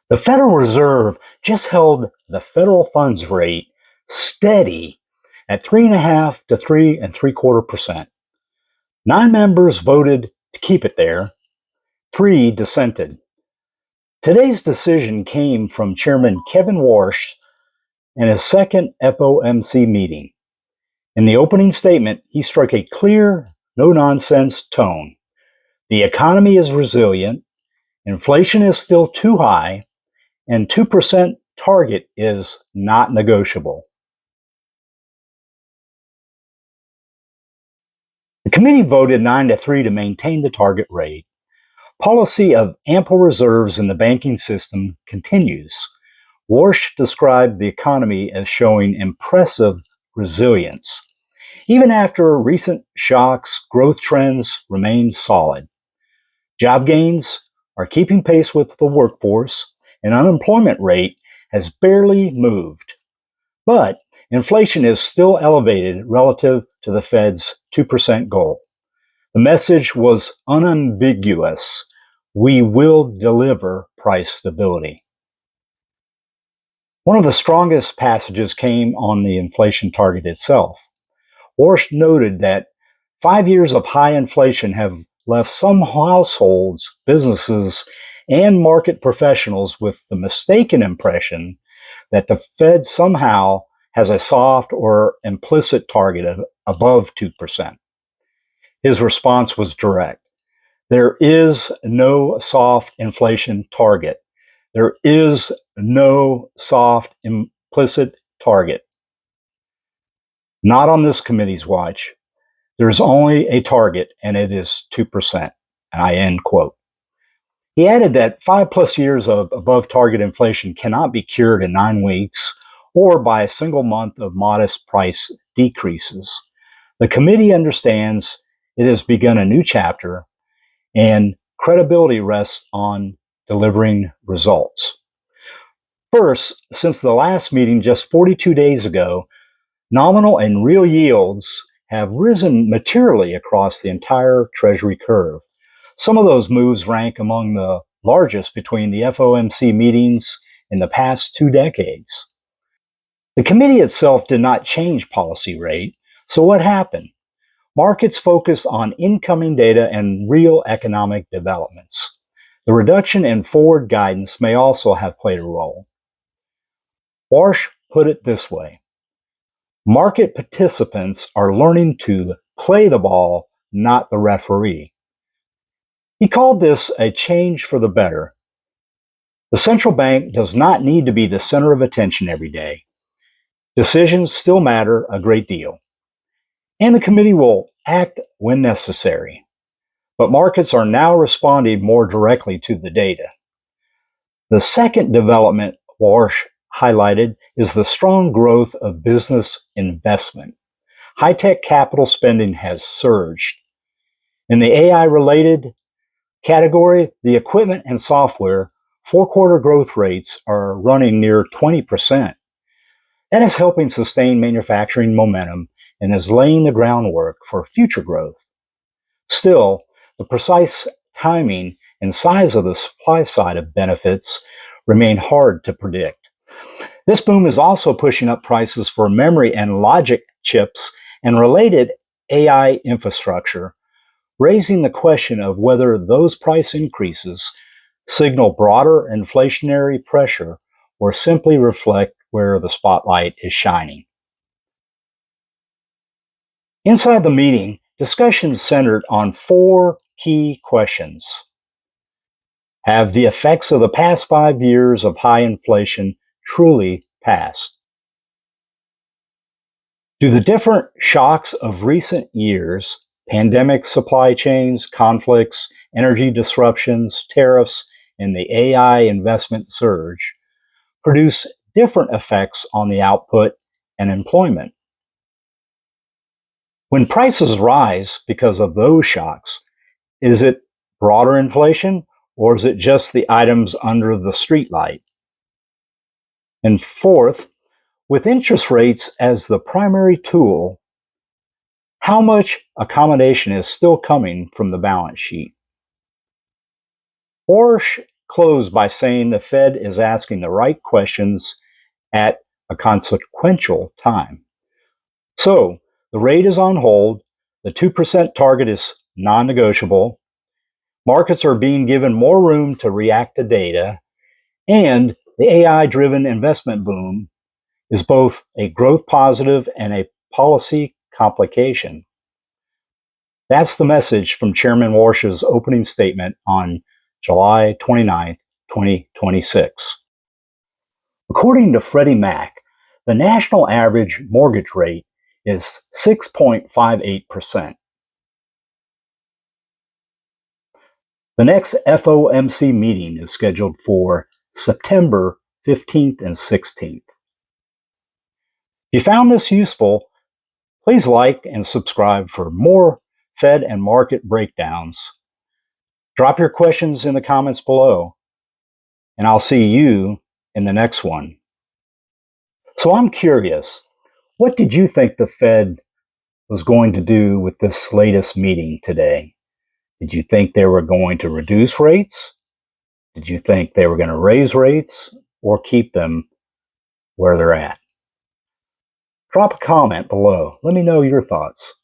The Federal Reserve just held the federal funds rate steady at 3.5 to 3.75%. 9 members voted to keep it there. 3 dissented. Today's decision came from Chairman Kevin Warsh in his second FOMC meeting. In the opening statement, he struck a clear, no-nonsense tone. The economy is resilient, inflation is still too high, and 2% target is not negotiable. The committee voted 9-3 to maintain the target rate. Policy of ample reserves in the banking system continues. Warsh described the economy as showing impressive resilience. Even after recent shocks, growth trends remain solid. Job gains are keeping pace with the workforce, and unemployment rate has barely moved. But inflation is still elevated relative to the Fed's 2% goal. The message was unambiguous. We will deliver price stability. One of the strongest passages came on the inflation target itself. Warsh noted that 5 years of high inflation have left some households, businesses, and market professionals with the mistaken impression that the Fed somehow has a soft or implicit target of above 2%. His response was direct. There is no soft inflation target. There is no soft implicit target. Not on this committee's watch. There is only a target, and it is 2%. I end quote. He added that 5+ years of above target inflation cannot be cured in 9 weeks or by a single month of modest price decreases. The committee understands it has begun a new chapter, and credibility rests on delivering results. First, since the last meeting just 42 days ago, nominal and real yields have risen materially across the entire Treasury curve. Some of those moves rank among the largest between the FOMC meetings in the past 2 decades. The committee itself did not change policy rate, so what happened? Markets focused on incoming data and real economic developments. The reduction in forward guidance may also have played a role. Warsh put it this way: market participants are learning to play the ball, not the referee. He called this a change for the better. The central bank does not need to be the center of attention every day. Decisions still matter a great deal, and the committee will act when necessary. But markets are now responding more directly to the data. The second development Warsh highlighted is the strong growth of business investment. High-tech capital spending has surged. In the AI-related category, the equipment and software, 4-quarter growth rates are running near 20%. That is helping sustain manufacturing momentum and is laying the groundwork for future growth. Still, the precise timing and size of the supply side of benefits remain hard to predict. This boom is also pushing up prices for memory and logic chips and related AI infrastructure, raising the question of whether those price increases signal broader inflationary pressure or simply reflect where the spotlight is shining. Inside the meeting, discussions centered on 4 key questions. Have the effects of the past 5 years of high inflation truly passed? Do the different shocks of recent years, pandemic, supply chains, conflicts, energy disruptions, tariffs, and the AI investment surge, produce different effects on the output and employment? When prices rise because of those shocks, is it broader inflation, or is it just the items under the streetlight? And fourth, with interest rates as the primary tool, how much accommodation is still coming from the balance sheet? Warsh closed by saying the Fed is asking the right questions at a consequential time. So the rate is on hold, the 2% target is non-negotiable, markets are being given more room to react to data, and the AI-driven investment boom is both a growth positive and a policy complication. That's the message from Chairman Warsh's opening statement on July 29, 2026. According to Freddie Mac, the national average mortgage rate is 6.58%. The next FOMC meeting is scheduled for September 15th and 16th. If you found this useful, please like and subscribe for more Fed and market breakdowns. Drop your questions in the comments below, and I'll see you in the next one. So I'm curious, what did you think the Fed was going to do with this latest meeting today? Did you think they were going to reduce rates? Did you think they were going to raise rates or keep them where they're at? Drop a comment below. Let me know your thoughts.